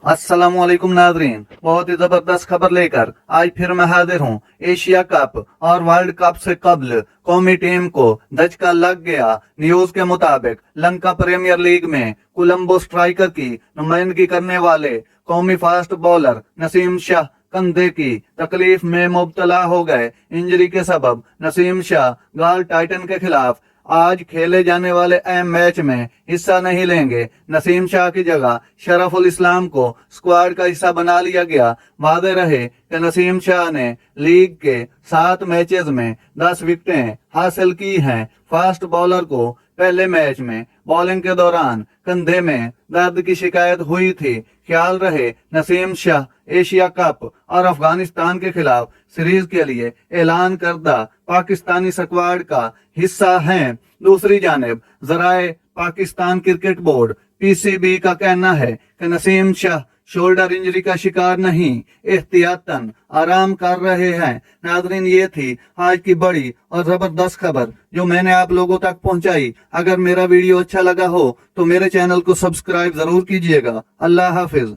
अस्सलामुअलैकुम नाजरीन, बहुत ही जबरदस्त खबर लेकर आज फिर मैं हाजिर हूँ। एशिया कप और वर्ल्ड कप से कबल कौमी टीम को धचका लग गया। न्यूज के मुताबिक लंका प्रीमियर लीग में कोलंबो स्ट्राइकर की नुमाइंदगी करने वाले कौमी फास्ट बॉलर नसीम शाह कंधे की तकलीफ में मुब्तला हो गए। इंजरी के सबब नसीम शाह गाल टाइटन के खिलाफ आज खेले जाने वाले अहम मैच में हिस्सा नहीं लेंगे। नसीम शाह की जगह शरफुल इस्लाम को स्क्वाड का हिस्सा बना लिया गया। वादे रहे कि नसीम शाह ने लीग के 7 मैचेस में 10 विकेटें हासिल की हैं। फास्ट बॉलर को पहले मैच में बॉलिंग के दौरान कंधे में दर्द की शिकायत हुई थी। ख्याल रहे नसीम शाह एशिया कप और अफगानिस्तान के खिलाफ सीरीज के लिए ऐलान करदा पाकिस्तानी स्क्वाड का हिस्सा हैं। दूसरी जानिब जराए पाकिस्तान क्रिकेट बोर्ड पीसीबी का कहना है कि नसीम शाह शोल्डर इंजरी का शिकार नहीं, एहतियातन आराम कर रहे हैं। नाजरीन, ये थी आज की बड़ी और जबरदस्त खबर जो मैंने आप लोगों तक पहुंचाई। अगर मेरा वीडियो अच्छा लगा हो तो मेरे चैनल को सब्सक्राइब जरूर कीजिएगा। अल्लाह हाफिज।